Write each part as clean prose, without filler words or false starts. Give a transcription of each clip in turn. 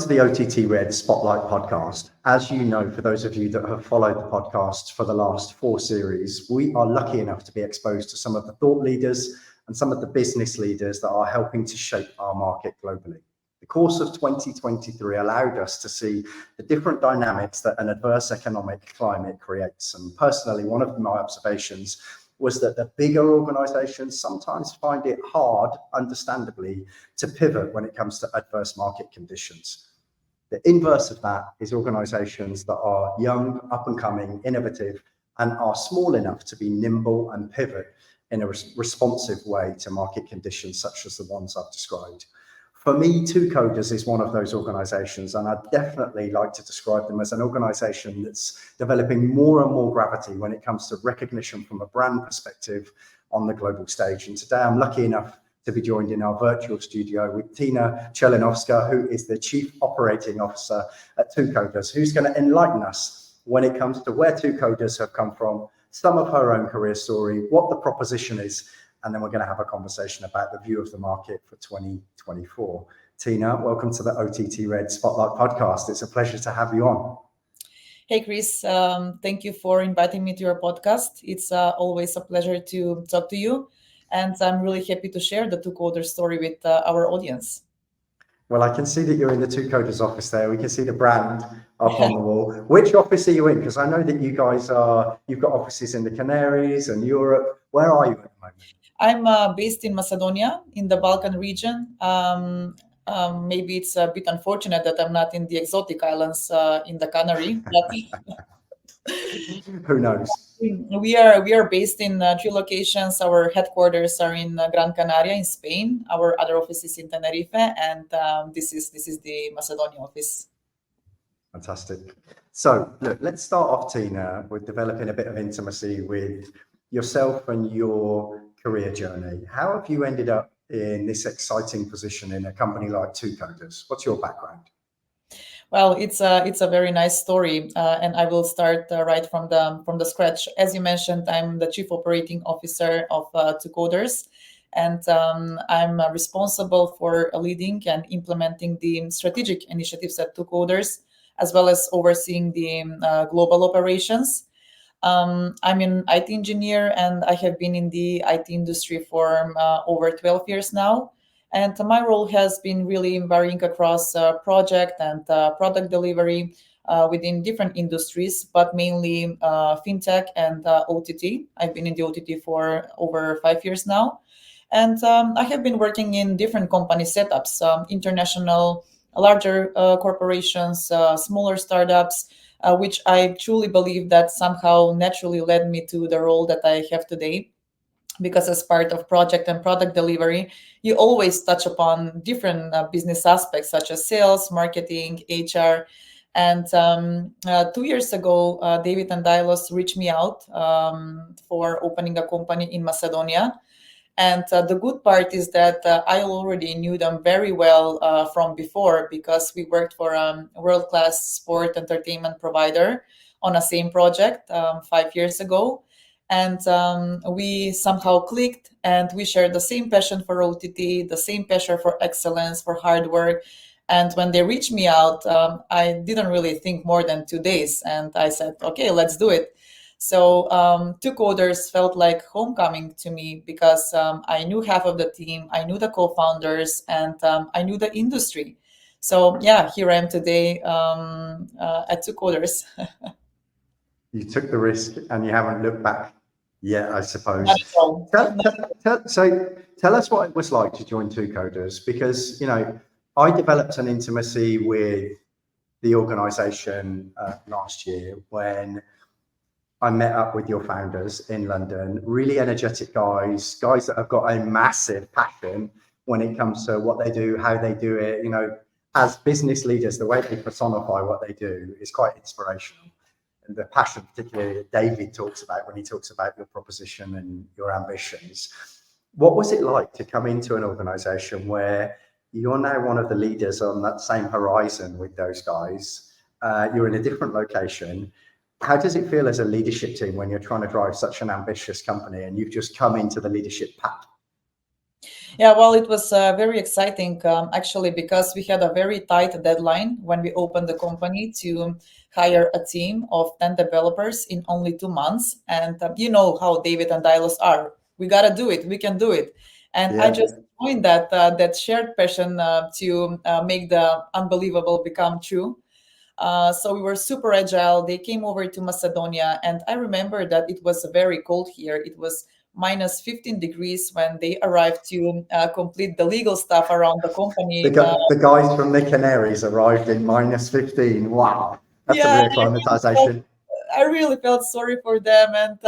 to the OTTRED Spotlight podcast. As you know, for those of you that have followed the podcast for the last 4 series, we are lucky enough to be exposed to some of the thought leaders and some of the business leaders that are helping to shape our market globally. The course of 2023 allowed us to see the different dynamics that an adverse economic climate creates. And personally, one of my observations was that the bigger organizations sometimes find it hard, understandably, to pivot when it comes to adverse market conditions. The inverse of that is organizations that are young, up and coming, innovative, and are small enough to be nimble and pivot in a responsive way to market conditions such as the ones I've described. For me, 2coders is one of those organizations, and I'd definitely like to describe them as an organization that's developing more and more gravity when it comes to recognition from a brand perspective on the global stage. And today I'm lucky enough to be joined in our virtual studio with Tina Churlinovska, who is the Chief Operating Officer at 2coders, who's going to enlighten us when it comes to where 2coders have come from, some of her own career story, what the proposition is, and then we're going to have a conversation about the view of the market for 2024. Tina, welcome to the OTTRED Spotlight podcast. It's a pleasure to have you on. Hey, Chris. Thank you for inviting me to your podcast. It's always a pleasure to talk to you. And I'm really happy to share the 2coders story with our audience. Well, I can see that you're in the 2coders office there. We can see the brand up on the wall. Which office are you in? Because I know that you guys you've got offices in the Canaries and Europe. Where are you at the moment? I'm based in Macedonia, in the Balkan region. Maybe it's a bit unfortunate that I'm not in the exotic islands in the Canary, but who knows? We are based in 3 locations. Our headquarters are in Gran Canaria in Spain. Our other office is in Tenerife, and this is the Macedonia office. Fantastic. So look, let's start off, Tina, with developing a bit of intimacy with yourself and your career journey. How have you ended up in this exciting position in a company like 2coders? What's your background? Well, it's a very nice story, and I will start right from the scratch. As you mentioned, I'm the Chief Operating Officer of 2coders, and I'm responsible for leading and implementing the strategic initiatives at 2coders, as well as overseeing the global operations. I'm an IT engineer, and I have been in the IT industry for over 12 years now. And my role has been really varying across project and product delivery within different industries, but mainly fintech and OTT. I've been in the OTT for over 5 years now. And I have been working in different company setups, international, larger corporations, smaller startups, which I truly believe that somehow naturally led me to the role that I have today. Because as part of project and product delivery, you always touch upon different business aspects such as sales, marketing, HR. And 2 years ago, David and Dilos reached me out for opening a company in Macedonia. And the good part is that I already knew them very well from before, because we worked for a world-class sport entertainment provider on a same project 5 years ago. And we somehow clicked, and we shared the same passion for OTT, the same passion for excellence, for hard work. And when they reached me out, I didn't really think more than 2 days. And I said, okay, let's do it. So 2coders felt like homecoming to me, because I knew half of the team, I knew the co-founders, and I knew the industry. So yeah, here I am today at 2coders. You took the risk and you haven't looked back yet, I suppose. So tell us what it was like to join 2coders, because, you know, I developed an intimacy with the organization last year when I met up with your founders in London. Really energetic guys that have got a massive passion when it comes to what they do, how they do it. You know, as business leaders, the way they personify what they do is quite inspirational. And the passion, particularly that David talks about when he talks about your proposition and your ambitions. What was it like to come into an organization where you're now one of the leaders on that same horizon with those guys? You're in a different location. How does it feel as a leadership team when you're trying to drive such an ambitious company and you've just come into the leadership path? Yeah, well, it was very exciting, actually, because we had a very tight deadline when we opened the company to hire a team of 10 developers in only 2 months. And you know how David and Dilos are. We got to do it. We can do it. And I Yeah. just joined that shared passion to make the unbelievable become true. So we were super agile. They came over to Macedonia, and I remember that it was very cold here. It was minus 15 degrees when they arrived to complete the legal stuff around the company. The guys from the Canaries arrived in minus 15. Wow. That's a Yeah, real acclimatization. I really felt sorry for them, and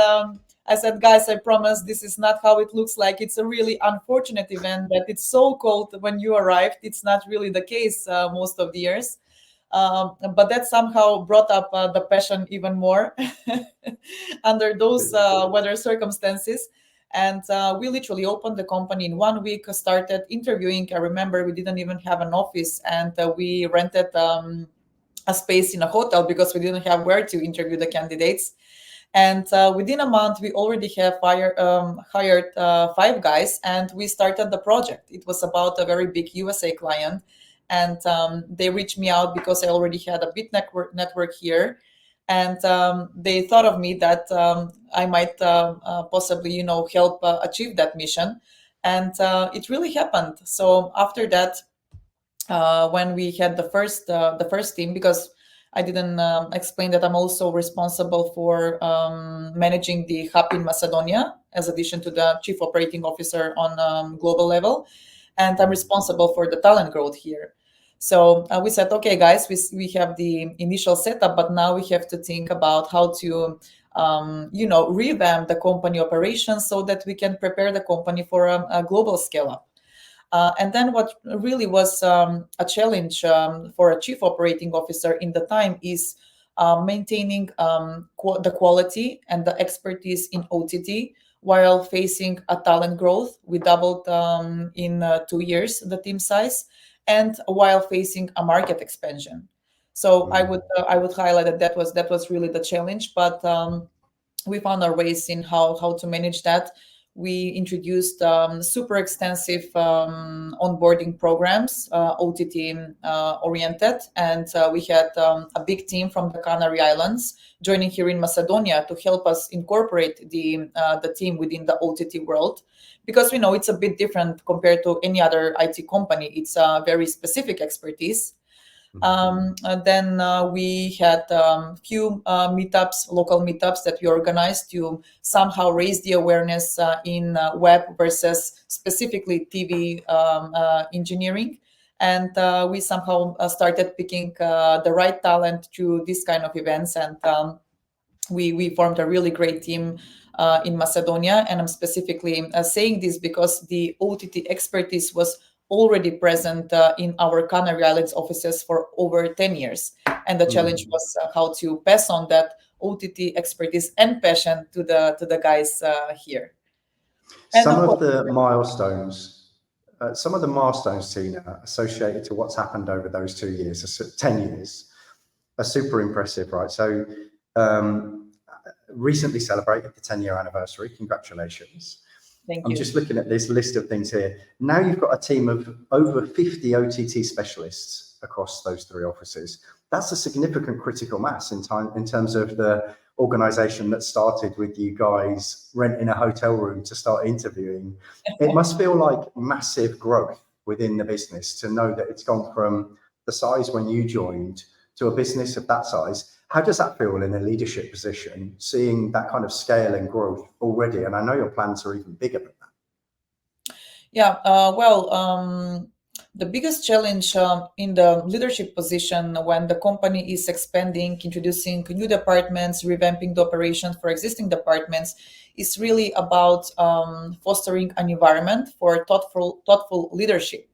I said, guys, I promise this is not how it looks like. It's a really unfortunate event that it's so cold when you arrived. It's not really the case most of the years. But that somehow brought up the passion even more under those weather circumstances. And we literally opened the company in 1 week, started interviewing. I remember we didn't even have an office, and we rented a space in a hotel because we didn't have where to interview the candidates. And within a month, we already have hired 5 guys, and we started the project. It was about a very big USA client, and they reached me out because I already had a big network here, and they thought of me that I might possibly, help achieve that mission, and it really happened. So after that, when we had the first team, because I didn't explain that I'm also responsible for managing the hub in Macedonia, as addition to the chief operating officer on global level, and I'm responsible for the talent growth here. So we said, okay, guys, we have the initial setup, but now we have to think about how to revamp the company operations so that we can prepare the company for a global scale up. And then what really was a challenge for a chief operating officer in the time is maintaining the quality and the expertise in OTT while facing a talent growth. We doubled in 2 years the team size, and while facing a market expansion. So I would highlight that was really the challenge, but we found our ways in how to manage that. We introduced super extensive onboarding programs, OTT oriented, and we had a big team from the Canary Islands joining here in Macedonia to help us incorporate the team within the OTT world, because we know it's a bit different compared to any other IT company. It's a very specific expertise. Then we had few meetups, local meetups that we organized to somehow raise the awareness in web versus specifically TV engineering. And we somehow started picking the right talent through this kind of events. And we formed a really great team in Macedonia. And I'm specifically saying this because the OTT expertise was already present in our Canary Islands offices for over 10 years. And the challenge was how to pass on that OTT expertise and passion to the guys here. And Some of of course, the milestones, Tina, associated to what's happened over those 2 years, 10 years, are super impressive, right? So recently celebrated the 10-year anniversary. Congratulations. thank I'm you. just looking at this list of things here. Now you've got a team of over 50 OTT specialists across those 3 offices. That's a significant critical mass in terms of the organization that started with you guys renting a hotel room to start interviewing. It must feel like massive growth within the business to know that it's gone from the size when you joined to a business of that size. How does that feel in a leadership position, seeing that kind of scale and growth already? And I know your plans are even bigger than that. Yeah, the biggest challenge in the leadership position when the company is expanding, introducing new departments, revamping the operations for existing departments, is really about fostering an environment for thoughtful leadership.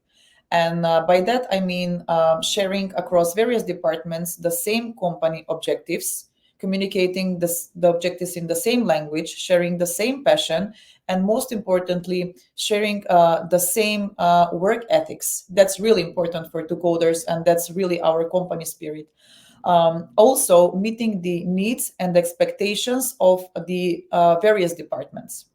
And by that, I mean sharing across various departments the same company objectives, communicating the objectives in the same language, sharing the same passion, and most importantly, sharing the same work ethics. That's really important for 2coders, and that's really our company spirit. Also, meeting the needs and expectations of the various departments.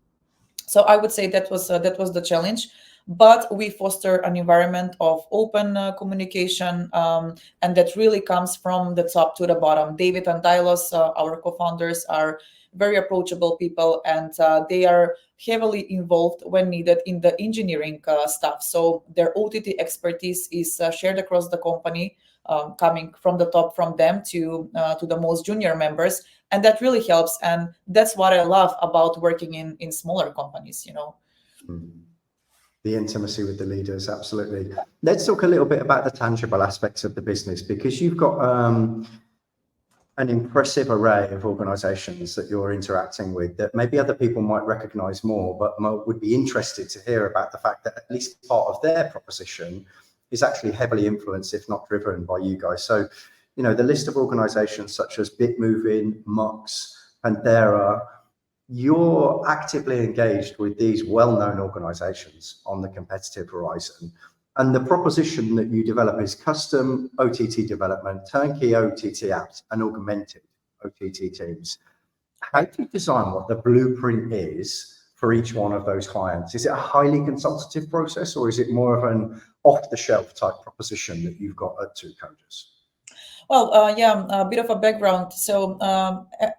So I would say that was the challenge. but we foster an environment of open communication, and that really comes from the top to the bottom. David and Dilos, our co-founders, are very approachable people, and they are heavily involved when needed in the engineering stuff. So their OTT expertise is shared across the company, coming from the top from them to the most junior members, and that really helps. And that's what I love about working in smaller companies. The intimacy with the leaders, absolutely. Let's talk a little bit about the tangible aspects of the business, because you've got an impressive array of organizations that you're interacting with that maybe other people might recognize more, but would be interested to hear about the fact that at least part of their proposition is actually heavily influenced, if not driven, by you guys. So, the list of organizations such as Bitmoving, Mux, Panthera, you're actively engaged with these well-known organizations on the competitive horizon. And the proposition that you develop is custom OTT development, turnkey OTT apps, and augmented OTT teams. How do you design what the blueprint is for each one of those clients? Is it a highly consultative process, or is it more of an off-the-shelf type proposition that you've got at 2coders? Well, yeah, a bit of a background. So,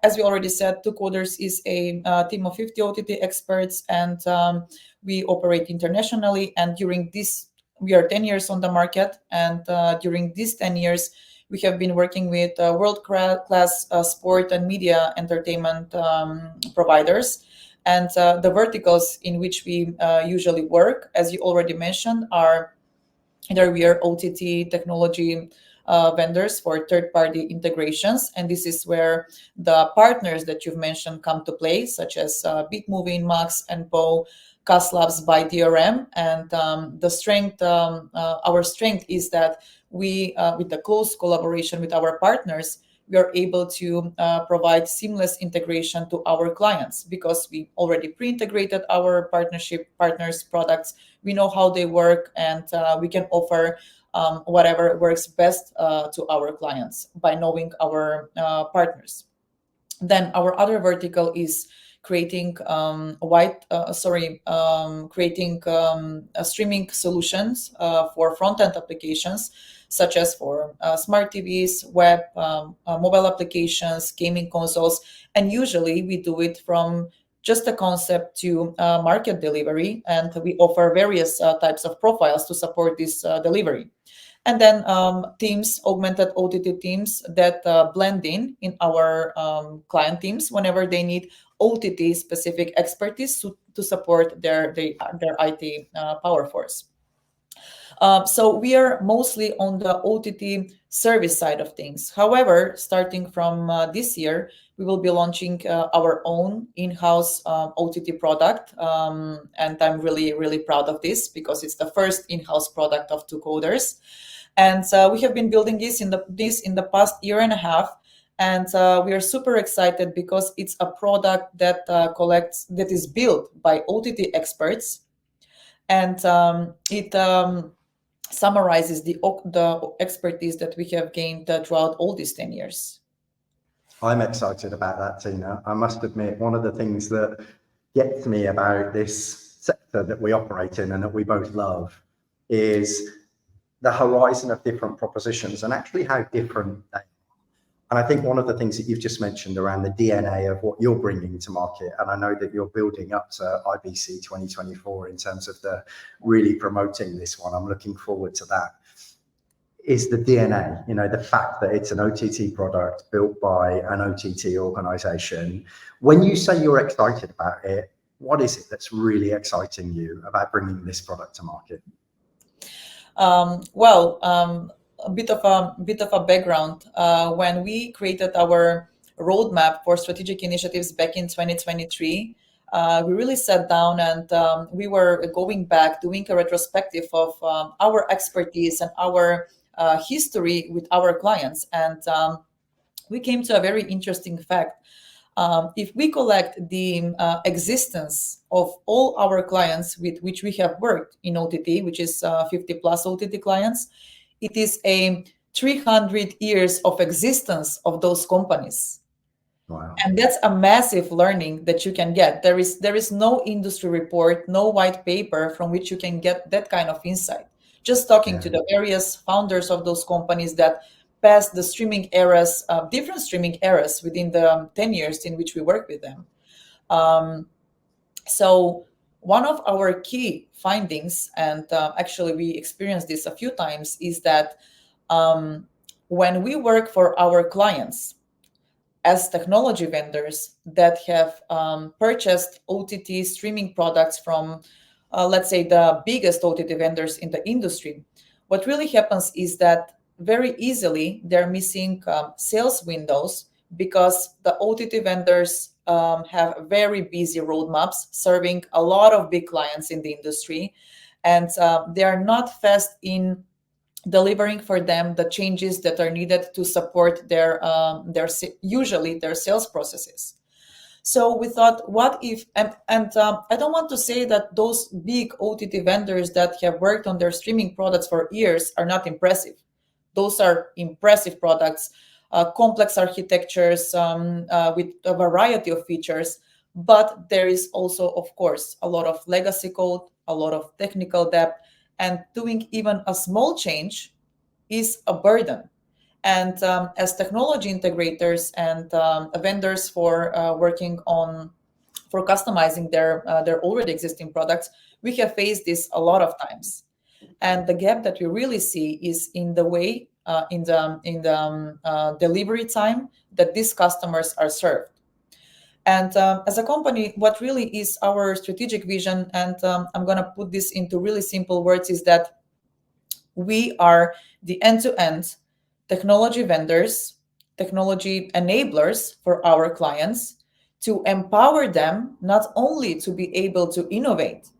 as we already said, 2coders is a team of 50 OTT experts, and we operate internationally. And during this, we are 10 years on the market. And during these 10 years, we have been working with world-class sport and media entertainment providers. And the verticals in which we usually work, as you already mentioned, are either we are OTT technology vendors for third-party integrations, and this is where the partners that you've mentioned come to play, such as Bitmoving, Max, and Po, CAS Labs by DRM. And our strength is that we, with the close collaboration with our partners, we are able to provide seamless integration to our clients, because we already pre-integrated our partners' products. We know how they work, and we can offer whatever works best to our clients by knowing our partners. Then our other vertical is creating streaming solutions for front-end applications, such as for smart TVs, web, mobile applications, gaming consoles. And usually we do it from just a concept to market delivery, and we offer various types of profiles to support this delivery. And then teams, augmented OTT teams that blend in our client teams whenever they need OTT specific expertise to support their IT power force. So we are mostly on the OTT service side of things. However, starting from this year, we will be launching our own in-house OTT product. And I'm really, really proud of this, because it's the first in-house product of 2coders. And we have been building this in the past year and a half. And we are super excited because it's a product that that is built by OTT experts. And it summarizes the expertise that we have gained throughout all these 10 years. I'm excited about that, Tina. I must admit, one of the things that gets me about this sector that we operate in and that we both love is the horizon of different propositions and actually how different they are. And I think one of the things that you've just mentioned around the DNA of what you're bringing to market, and I know that you're building up to IBC 2024 in terms of the really promoting this one, I'm looking forward to that, is the DNA, the fact that it's an OTT product built by an OTT organization. When you say you're excited about it, what is it that's really exciting you about bringing this product to market? A bit of a background. When we created our roadmap for strategic initiatives back in 2023, we really sat down and we were going back, doing a retrospective of our expertise and our history with our clients. And we came to a very interesting fact. If we collect the existence of all our clients with which we have worked in OTT, which is 50 plus OTT clients, it is a 300 years of existence of those companies. Wow. And that's a massive learning that you can get. There is no industry report, no white paper from which you can get that kind of insight. Just talking to the various founders of those companies that passed the streaming eras, different streaming eras within the 10 years in which we work with them. So one of our key findings, and actually we experienced this a few times, is that when we work for our clients as technology vendors that have purchased OTT streaming products from, let's say, the biggest OTT vendors in the industry, what really happens is that very easily they're missing sales windows because the OTT vendors have very busy roadmaps serving a lot of big clients in the industry, and they are not fast in delivering for them the changes that are needed to support usually their sales processes. So we thought, what if, and I don't want to say that those big OTT vendors that have worked on their streaming products for years are not impressive. Those are impressive products, complex architectures with a variety of features. But there is also, of course, a lot of legacy code, a lot of technical debt, and doing even a small change is a burden. And as technology integrators and vendors for working on for customizing their already existing products, we have faced this a lot of times. And the gap that we really see is in the way in the delivery time that these customers are served. And as a company, what really is our strategic vision, and I'm going to put this into really simple words, is that we are the end-to-end technology vendors, technology enablers for our clients to empower them not only to be able to innovate,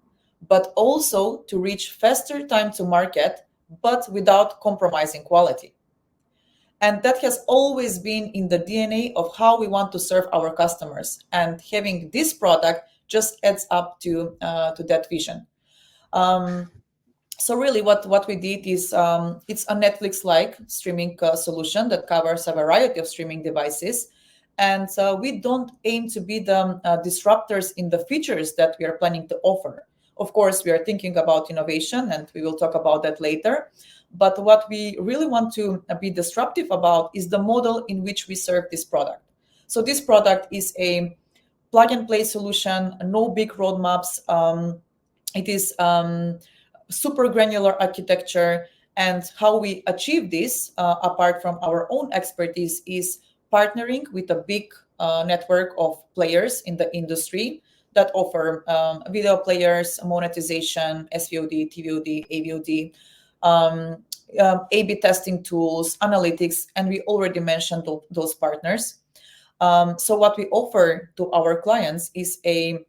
but also to reach faster time to market, but without compromising quality. And that has always been in the DNA of how we want to serve our customers. And having this product just adds up to that vision. So really what we did is it's a Netflix-like streaming solution that covers a variety of streaming devices. And we don't aim to be the disruptors in the features that we are planning to offer. Of course, we are thinking about innovation, and we will talk about that later. But what we really want to be disruptive about is the model in which we serve this product. So this product is a plug-and-play solution, no big roadmaps. It is super granular architecture, and how we achieve this, apart from our own expertise, is partnering with a big network of players in the industry that offer video players, monetization, SVOD, TVOD, AVOD, A/B testing tools, analytics, and we already mentioned those partners. So what we offer to our clients is a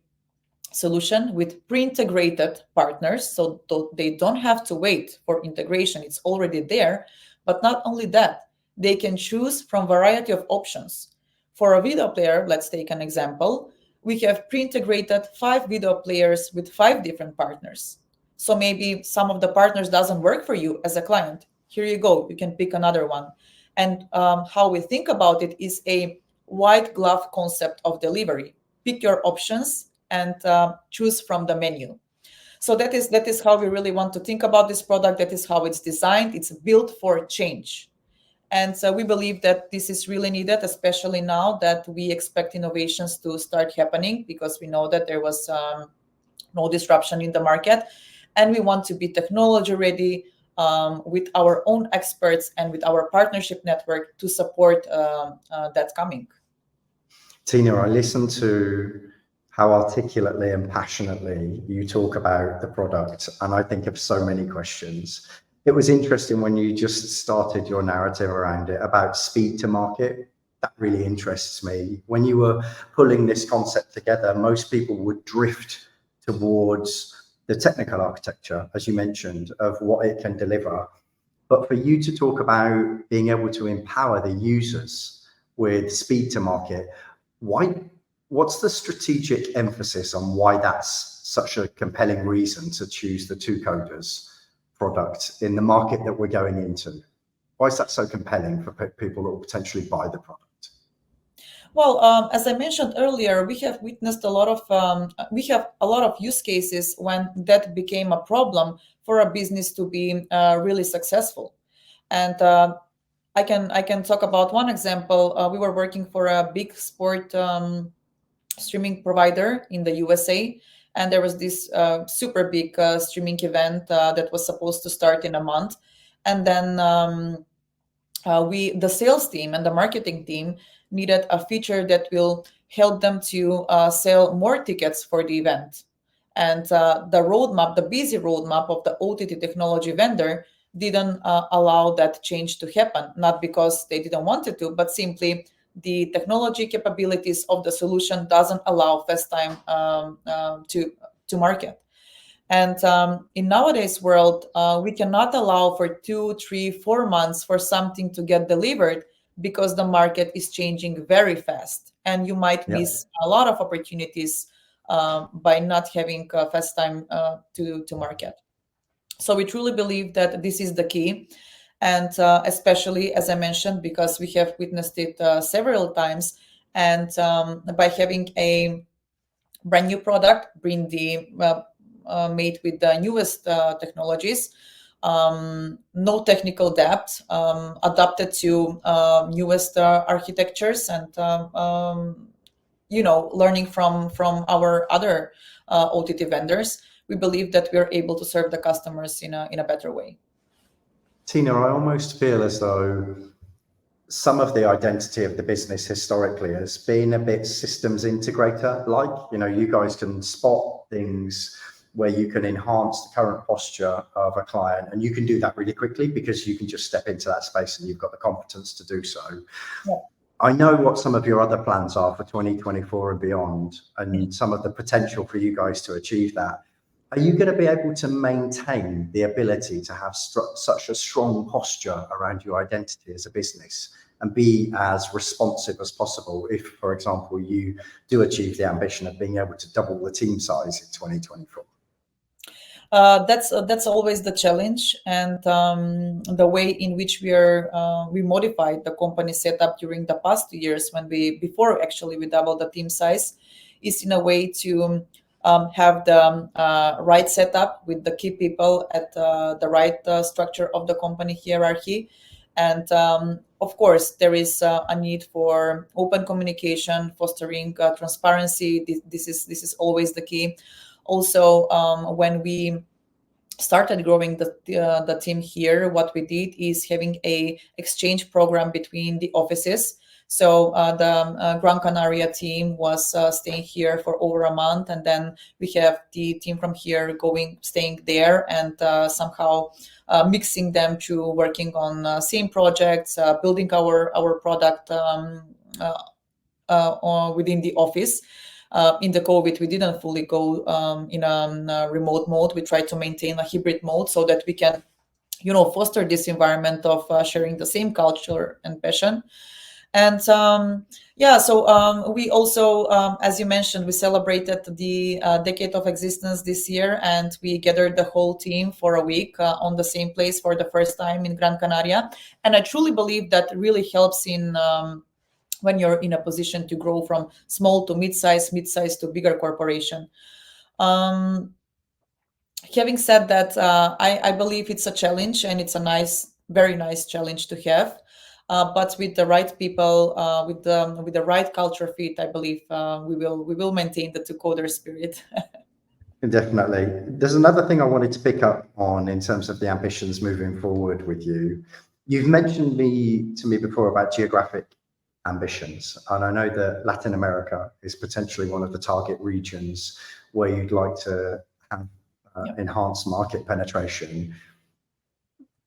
solution with pre-integrated partners, so they don't have to wait for integration. It's already there. But not only that, they can choose from a variety of options. For a video player, let's take an example. We have pre-integrated 5 video players with 5 different partners. So maybe some of the partners doesn't work for you as a client. Here you go, you can pick another one. And how we think about it is a white glove concept of delivery. Pick your options and choose from the menu. So that is how we really want to think about this product. That is how it's designed. It's built for change. And so we believe that this is really needed, especially now that we expect innovations to start happening, because we know that there was no disruption in the market. And we want to be technology ready with our own experts and with our partnership network to support that coming. Tina, I listened to how articulately and passionately you talk about the product, and I think of so many questions. It was interesting when you just started your narrative around it about speed to market. That really interests me. When you were pulling this concept together, most people would drift towards the technical architecture, as you mentioned, of what it can deliver. But for you to talk about being able to empower the users with speed to market, what's the strategic emphasis on why that's such a compelling reason to choose the 2coders product in the market that we're going into? Why is that so compelling for people that will potentially buy the product? Well, as I mentioned earlier, we have witnessed we have a lot of use cases when that became a problem for a business to be really successful. And I can talk about one example. We were working for a big sport streaming provider in the USA, and there was this super big streaming event that was supposed to start in a month, and then we the sales team and the marketing team needed a feature that will help them to sell more tickets for the event. And the busy roadmap of the OTT technology vendor didn't allow that change to happen, not because they didn't want it to, but simply the technology capabilities of the solution doesn't allow fast time to market. And in nowadays world, we cannot allow for 2, 3, 4 months for something to get delivered because the market is changing very fast, and you might Yeah. miss a lot of opportunities by not having fast time to market. So we truly believe that this is the key, and especially as I mentioned, because we have witnessed it several times, and by having a brand new product, made with the newest technologies, no technical debt, adapted to newest architectures, and learning from our other OTT vendors, we believe that we are able to serve the customers in a better way. Tina, I almost feel as though some of the identity of the business historically has been a bit systems integrator like. You guys can spot things where you can enhance the current posture of a client, and you can do that really quickly because you can just step into that space and you've got the competence to do so. Yeah. I know what some of your other plans are for 2024 and beyond, and some of the potential for you guys to achieve that. Are you going to be able to maintain the ability to have such a strong posture around your identity as a business and be as responsive as possible if, for example, you do achieve the ambition of being able to double the team size in 2024? That's always the challenge, and the way in which we modified the company setup during the past 2 years, before actually we doubled the team size, is in a way to have the right setup with the key people at the right structure of the company hierarchy. And of course, there is a need for open communication, fostering transparency. This is always the key. Also, when we started growing the team here, what we did is having a exchange program between the offices. So the Gran Canaria team was staying here for over a month, and then we have the team from here staying there, and somehow mixing them to working on same projects, building our product within the office. In the COVID, we didn't fully go in a remote mode. We tried to maintain a hybrid mode so that we can, foster this environment of sharing the same culture and passion. And so we also, as you mentioned, we celebrated the decade of existence this year, and we gathered the whole team for a week on the same place for the first time in Gran Canaria. And I truly believe that really helps in when you're in a position to grow from small to mid-size to bigger corporation. Having said that, I believe it's a challenge, and it's a very nice challenge to have. But with the right people, with the right culture fit, I believe we will maintain the 2coder spirit. Definitely. There's another thing I wanted to pick up on in terms of the ambitions moving forward with you. You've mentioned to me before about geographic ambitions, and I know that Latin America is potentially one of the target regions where you'd like to have enhanced market penetration.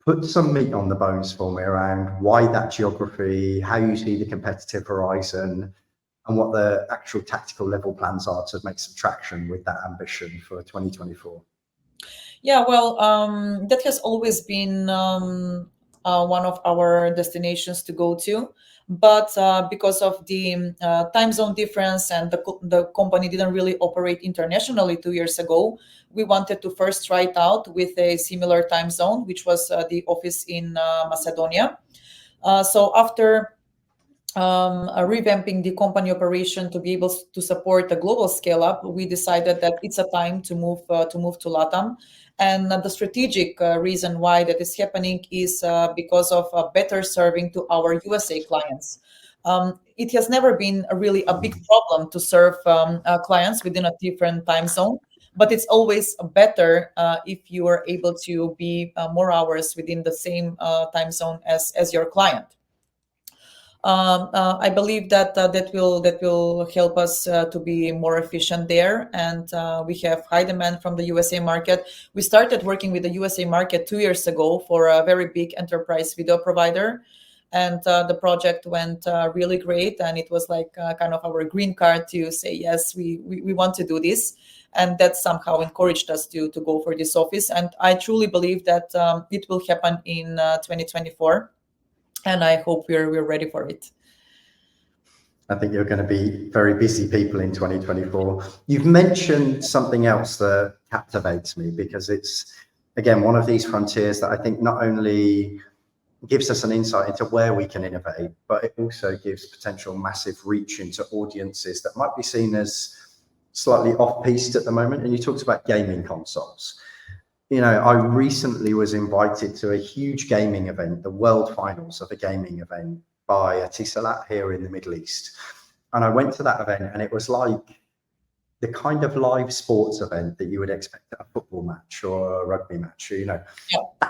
Put some meat on the bones for me around why that geography, how you see the competitive horizon, and what the actual tactical level plans are to make some traction with that ambition for 2024. Yeah, well, that has always been one of our destinations to go to. But because of the time zone difference, and the company didn't really operate internationally 2 years ago, we wanted to first try it out with a similar time zone, which was the office in Macedonia. So after revamping the company operation to be able to support a global scale up, we decided that it's a time to move to LATAM. And the strategic reason why that is happening is because of better serving to our USA clients. It has never been really a big problem to serve clients within a different time zone, but it's always better if you are able to be more hours within the same time zone as your client. I believe that that will help us to be more efficient there, and we have high demand from the USA market. We started working with the USA market 2 years ago for a very big enterprise video provider, and the project went really great, and it was like kind of our green card to say yes, we want to do this, and that somehow encouraged us to go for this office. And I truly believe that it will happen in 2024, and I hope we're ready for it. I think you're going to be very busy people in 2024. You've mentioned something else that captivates me, because it's, again, one of these frontiers that I think not only gives us an insight into where we can innovate, but it also gives potential massive reach into audiences that might be seen as slightly off-piste at the moment. And you talked about gaming consoles. You know, I recently was invited to a huge gaming event, the world finals of a gaming event by Etisalat here in the Middle East. And I went to that event, and it was like the kind of live sports event that you would expect at a football match or a rugby match. You know,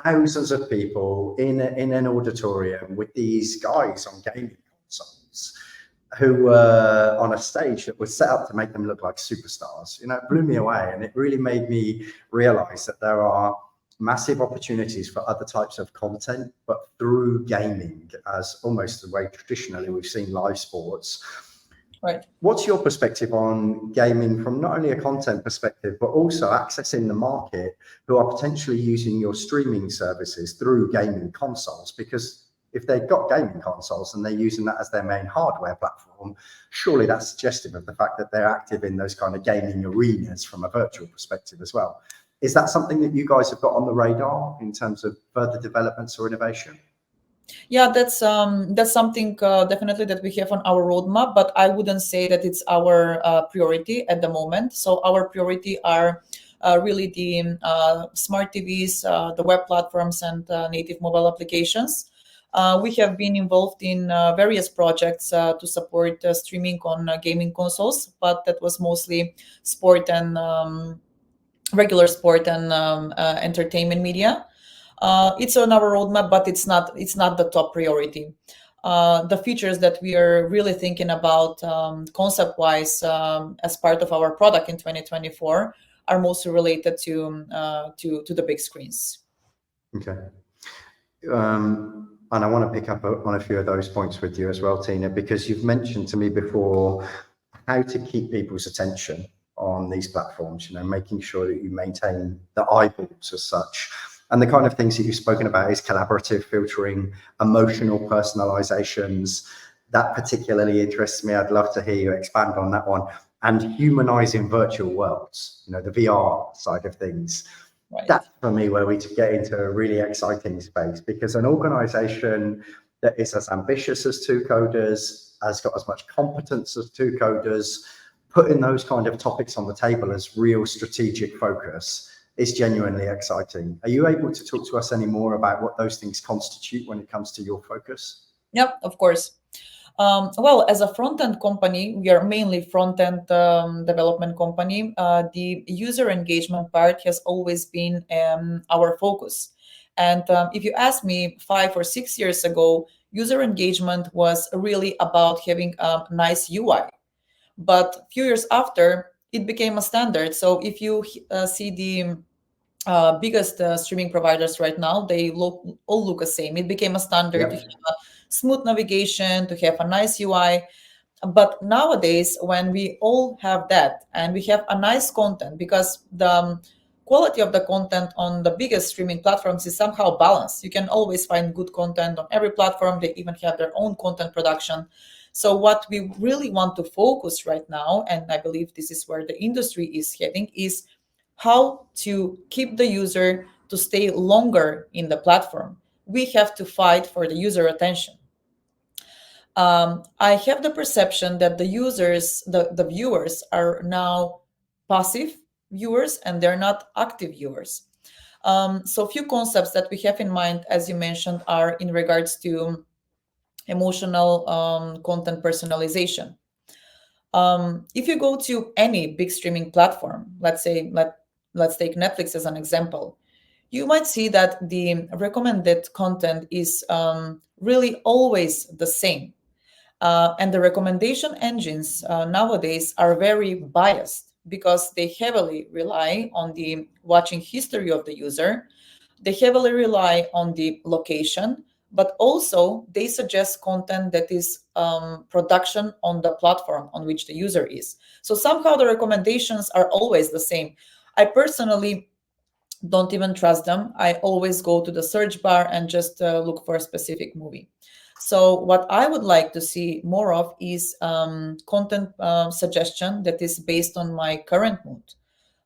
thousands of people in an auditorium with these guys on gaming consoles who were on a stage that was set up to make them look like superstars. You know, it blew me away, and it really made me realize that there are massive opportunities for other types of content, but through gaming, as almost the way traditionally we've seen live sports. Right. What's your perspective on gaming from not only a content perspective, but also accessing the market who are potentially using your streaming services through gaming consoles? Because if they've got gaming consoles and they're using that as their main hardware platform, surely that's suggestive of the fact that they're active in those kind of gaming arenas from a virtual perspective as well. Is that something that you guys have got on the radar in terms of further developments or innovation? Yeah, that's something definitely that we have on our roadmap, but I wouldn't say that it's our priority at the moment. So our priority are really the smart TVs, the web platforms, and native mobile applications. We have been involved in various projects to support streaming on gaming consoles, but that was mostly sport and regular sport and entertainment media. It's on our roadmap, but it's not the top priority. The features that we are really thinking about concept-wise as part of our product in 2024 are mostly related to the big screens. Okay. And I want to pick up on a few of those points with you as well, Tina, because you've mentioned to me before how to keep people's attention on these platforms, you know, making sure that you maintain the eyeballs as such. And the kind of things that you've spoken about is collaborative filtering, emotional personalizations. That particularly interests me. I'd love to hear you expand on that one. And humanizing virtual worlds, you know, the VR side of things. Right. That's for me where we get into a really exciting space, because an organization that is as ambitious as 2coders, has got as much competence as 2coders, putting those kind of topics on the table as real strategic focus is genuinely exciting. Are you able to talk to us any more about what those things constitute when it comes to your focus? Yep, of course. Well, as a front-end company, we are mainly front-end development company. The user engagement part has always been our focus. And if you ask me 5 or 6 years ago, user engagement was really about having a nice UI. But a few years after, it became a standard. So if you see the biggest streaming providers right now, they all look the same. It became a standard to have a smooth navigation, to have a nice UI. But nowadays, when we all have that and we have a nice content, because the quality of the content on the biggest streaming platforms is somehow balanced. You can always find good content on every platform. They even have their own content production. So what we really want to focus right now, and I believe this is where the industry is heading, is how to keep the user to stay longer in the platform. We have to fight for the user attention. I have the perception that the users, the viewers, are now passive viewers and they're not active viewers. So a few concepts that we have in mind, as you mentioned, are in regards to emotional content personalization. If you go to any big streaming platform, let's take Netflix as an example, you might see that the recommended content is really always the same. And the recommendation engines nowadays are very biased because they heavily rely on the watching history of the user. They heavily rely on the location, but also they suggest content that is production on the platform on which the user is. So somehow the recommendations are always the same. I personally don't even trust them. I always go to the search bar and just look for a specific movie. So what I would like to see more of is content suggestion that is based on my current mood.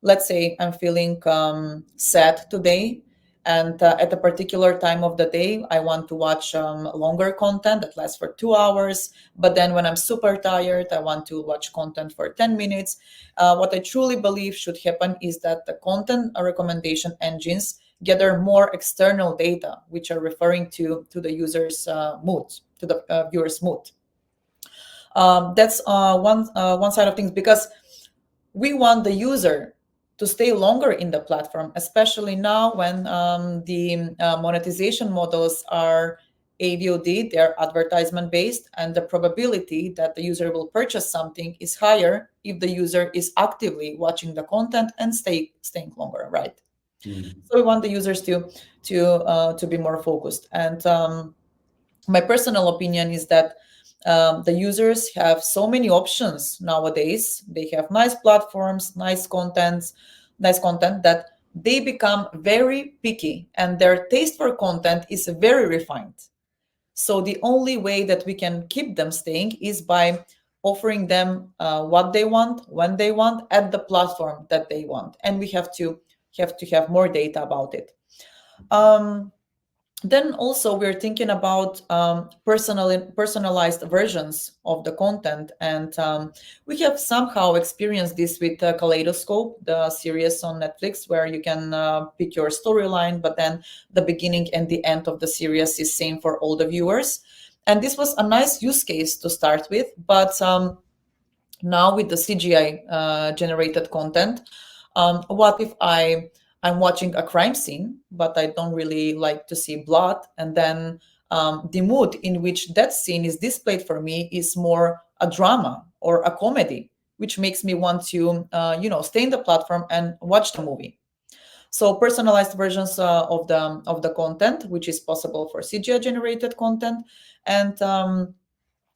Let's say I'm feeling sad today, and at a particular time of the day, I want to watch longer content that lasts for 2 hours. But then when I'm super tired, I want to watch content for 10 minutes. What I truly believe should happen is that the content recommendation engines gather more external data, which are referring to the user's mood, to the viewer's mood. That's one side of things, because we want the user to stay longer in the platform, especially now when the monetization models are AVOD, they're advertisement based, and the probability that the user will purchase something is higher if the user is actively watching the content and staying longer, right? So we want the users to be more focused. And my personal opinion is that the users have so many options nowadays. They have nice platforms, nice content that they become very picky, and their taste for content is very refined. So the only way that we can keep them staying is by offering them what they want, when they want, at the platform that they want, and we have more data about it. Then also we're thinking about personalized versions of the content, and we have somehow experienced this with Kaleidoscope, the series on Netflix, where you can pick your storyline, but then the beginning and the end of the series is same for all the viewers. And this was a nice use case to start with, but now with the CGI generated content, what if I'm watching a crime scene, but I don't really like to see blood, and then the mood in which that scene is displayed for me is more a drama or a comedy, which makes me want to stay in the platform and watch the movie. So personalized versions of the content, which is possible for CGI generated content. And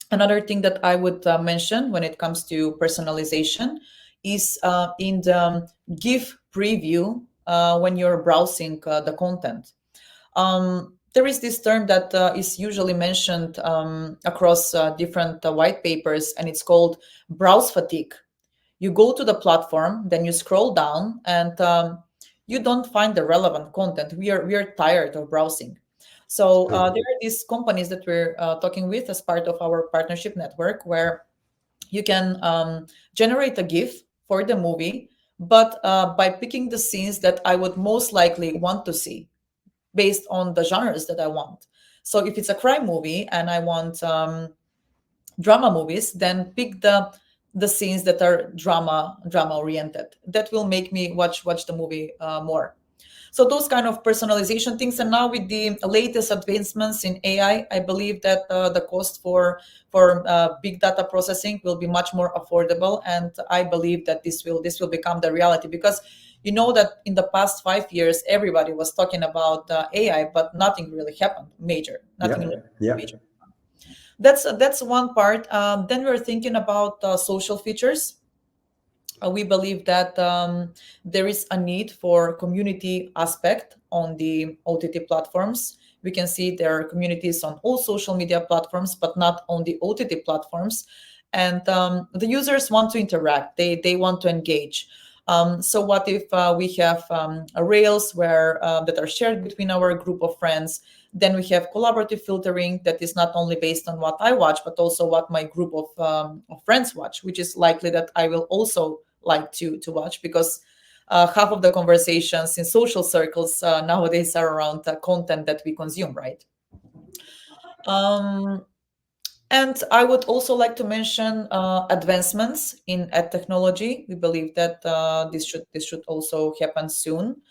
another thing that I would mention when it comes to personalization is in the GIF preview when you're browsing the content. There is this term that is usually mentioned across different white papers, and it's called browse fatigue. You go to the platform, then you scroll down, and you don't find the relevant content. We are tired of browsing. So there are these companies that we're talking with as part of our partnership network, where you can generate a GIF for the movie, but by picking the scenes that I would most likely want to see based on the genres that I want. So if it's a crime movie and I want drama movies, then pick the scenes that are drama oriented. That will make me watch the movie more. So those kind of personalization things. And now with the latest advancements in AI, I believe that the cost for big data processing will be much more affordable, and I believe that this will become the reality, because you know that in the past 5 years everybody was talking about AI, but nothing really happened major. Nothing really major. That's one part. Then we're thinking about social features. We believe that there is a need for community aspect on the OTT platforms. We can see there are communities on all social media platforms, but not on the OTT platforms. And the users want to interact. They want to engage. So what if we have rails that are shared between our group of friends? Then we have collaborative filtering that is not only based on what I watch, but also what my group of friends watch, which is likely that I will also like to watch, because half of the conversations in social circles nowadays are around content that we consume, right? Um, and I would also like to mention advancements in ad technology. We believe that this should also happen soon.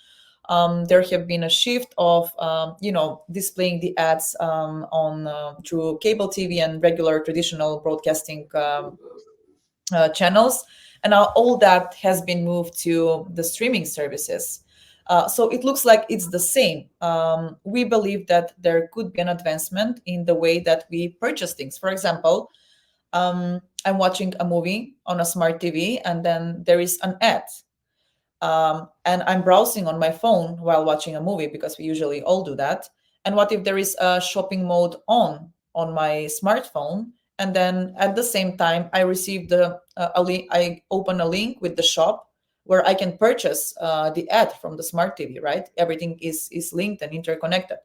There have been a shift of displaying the ads on through cable TV and regular traditional broadcasting channels, and now all that has been moved to the streaming services. So it looks like it's the same. We believe that there could be an advancement in the way that we purchase things. For example, I'm watching a movie on a smart TV, and then there is an ad, and I'm browsing on my phone while watching a movie, because we usually all do that. And what if there is a shopping mode on my smartphone, and then at the same time I receive a link, I open a link with the shop where I can purchase the ad from the smart TV, right? Everything is linked and interconnected.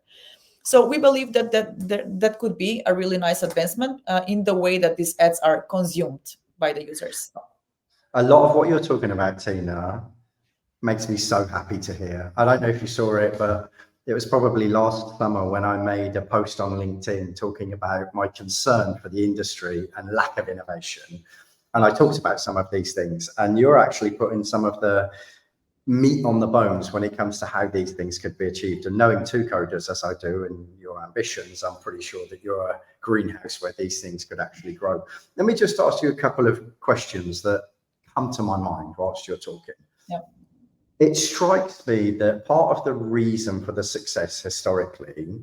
So we believe that could be a really nice advancement in the way that these ads are consumed by the users. A lot of what you're talking about, Tina, makes me so happy to hear. I don't know if you saw it, but it was probably last summer when I made a post on LinkedIn talking about my concern for the industry and lack of innovation. And I talked about some of these things, and you're actually putting some of the meat on the bones when it comes to how these things could be achieved. And knowing 2coders as I do and your ambitions, I'm pretty sure that you're a greenhouse where these things could actually grow. Let me just ask you a couple of questions that come to my mind whilst you're talking. Yeah. It strikes me that part of the reason for the success historically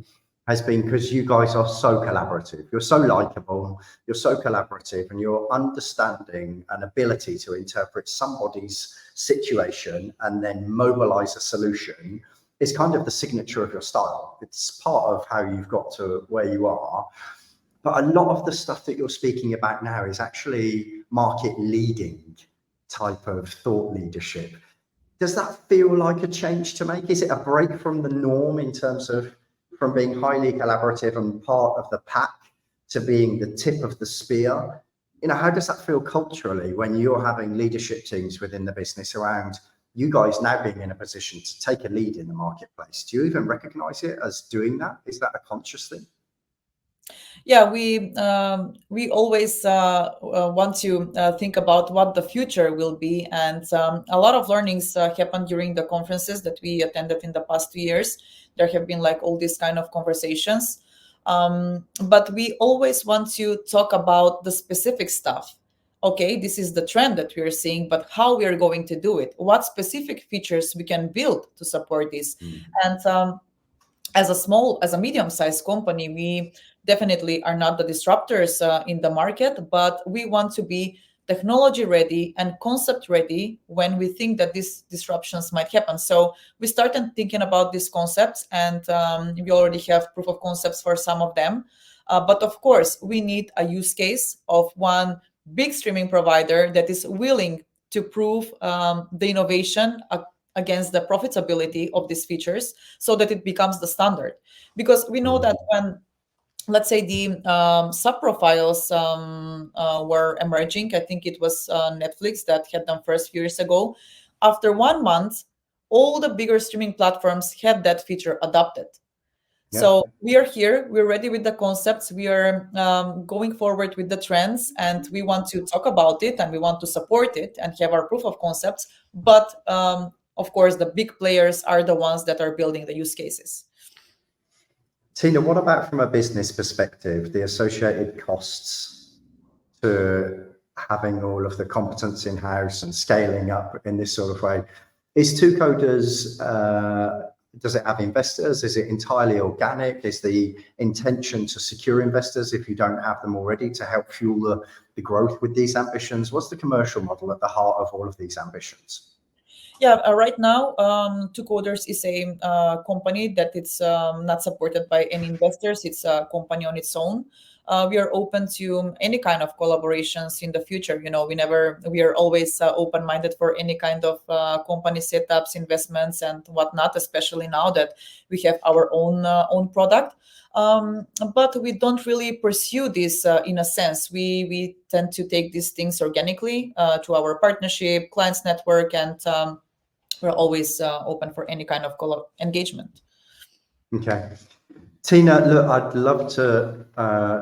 has been because you guys are so collaborative. You're so likable, you're so collaborative, and your understanding and ability to interpret somebody's situation and then mobilize a solution is kind of the signature of your style. It's part of how you've got to where you are. But a lot of the stuff that you're speaking about now is actually market leading type of thought leadership. Does that feel like a change to make? Is it a break from the norm in terms of from being highly collaborative and part of the pack to being the tip of the spear? You know, how does that feel culturally when you're having leadership teams within the business around you guys now being in a position to take a lead in the marketplace? Do you even recognize it as doing that? Is that a conscious thing? Yeah, we always want to think about what the future will be, and a lot of learnings happened during the conferences that we attended in the past 2 years. There have been like all these kind of conversations, but we always want to talk about the specific stuff. Okay, this is the trend that we are seeing, but how we are going to do it? What specific features we can build to support this? And as a medium-sized company, we definitely are not the disruptors in the market, but we want to be technology ready and concept ready when we think that these disruptions might happen. So we started thinking about these concepts, and we already have proof of concepts for some of them. But of course, we need a use case of one big streaming provider that is willing to prove the innovation against the profitability of these features, so that it becomes the standard. Because we know that when, let's say, the sub profiles were emerging, I think it was Netflix that had them first few years ago. After 1 month, all the bigger streaming platforms had that feature adopted. Yeah. So we are here, we're ready with the concepts, we are going forward with the trends, and we want to talk about it and we want to support it and have our proof of concepts. But of course, the big players are the ones that are building the use cases. Tina, what about from a business perspective, the associated costs to having all of the competence in-house and scaling up in this sort of way? Is 2coders, does it have investors? Is it entirely organic? Is the intention to secure investors if you don't have them already to help fuel the growth with these ambitions? What's the commercial model at the heart of all of these ambitions? Yeah, right now, 2coders is a company that it's not supported by any investors. It's a company on its own. we are open to any kind of collaborations in the future. We are always open-minded for any kind of company setups, investments, and whatnot, especially now that we have our own product. But we don't really pursue this in a sense. We tend to take these things organically to our partnership, clients network, and we're always open for any kind of engagement. Okay. Tina, look, I'd love to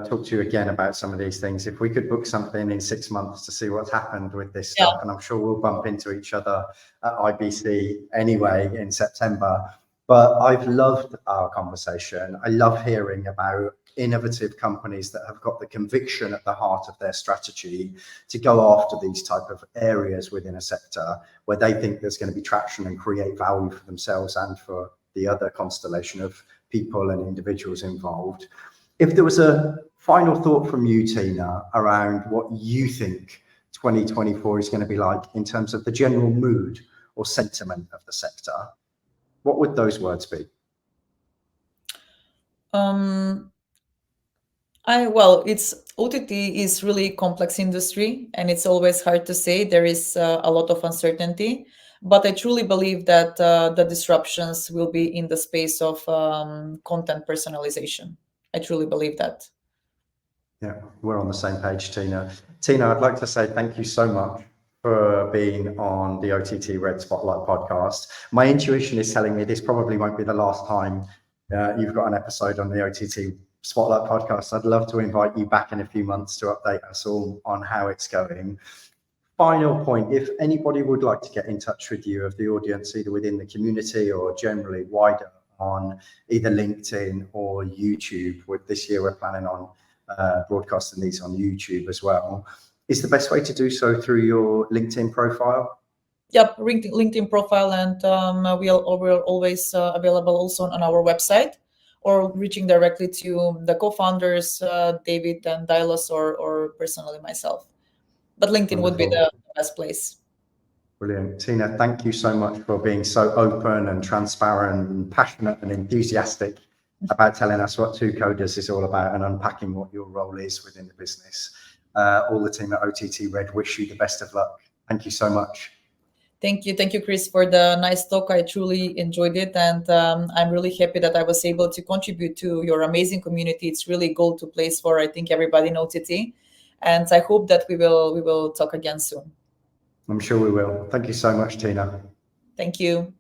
talk to you again about some of these things. If we could book something in 6 months to see what's happened with this stuff, and I'm sure we'll bump into each other at IBC anyway in September. But I've loved our conversation. I love hearing about innovative companies that have got the conviction at the heart of their strategy to go after these type of areas within a sector where they think there's going to be traction and create value for themselves and for the other constellation of people and individuals involved. If there was a final thought from you, Tina, around what you think 2024 is going to be like in terms of the general mood or sentiment of the sector, what would those words be? It's OTT is really complex industry, and it's always hard to say. There is a lot of uncertainty, but I truly believe that the disruptions will be in the space of content personalization. I truly believe that. Yeah, we're on the same page, Tina. Tina, I'd like to say thank you so much for being on the OTTRED Spotlight podcast. My intuition is telling me this probably won't be the last time you've got an episode on the OTT Spotlight podcast. I'd love to invite you back in a few months to update us all on how it's going. Final point, if anybody would like to get in touch with you, of the audience, either within the community or generally wider on either LinkedIn or YouTube, with this year we're planning on broadcasting these on YouTube as well, is the best way to do so through your LinkedIn profile? Yep, LinkedIn profile, and we're always available also on our website, or reaching directly to the co-founders, David and Dylos, or personally myself. But LinkedIn would be the best place. Brilliant. Tina, thank you so much for being so open and transparent and passionate and enthusiastic about telling us what 2coders is all about and unpacking what your role is within the business. All the team at OTTRED wish you the best of luck. Thank you so much. Thank you, Chris, for the nice talk. I truly enjoyed it, and I'm really happy that I was able to contribute to your amazing community. It's really gold to place for, I think, everybody in OTT, and I hope that we will talk again soon. I'm sure we will. Thank you so much, Tina. Thank you.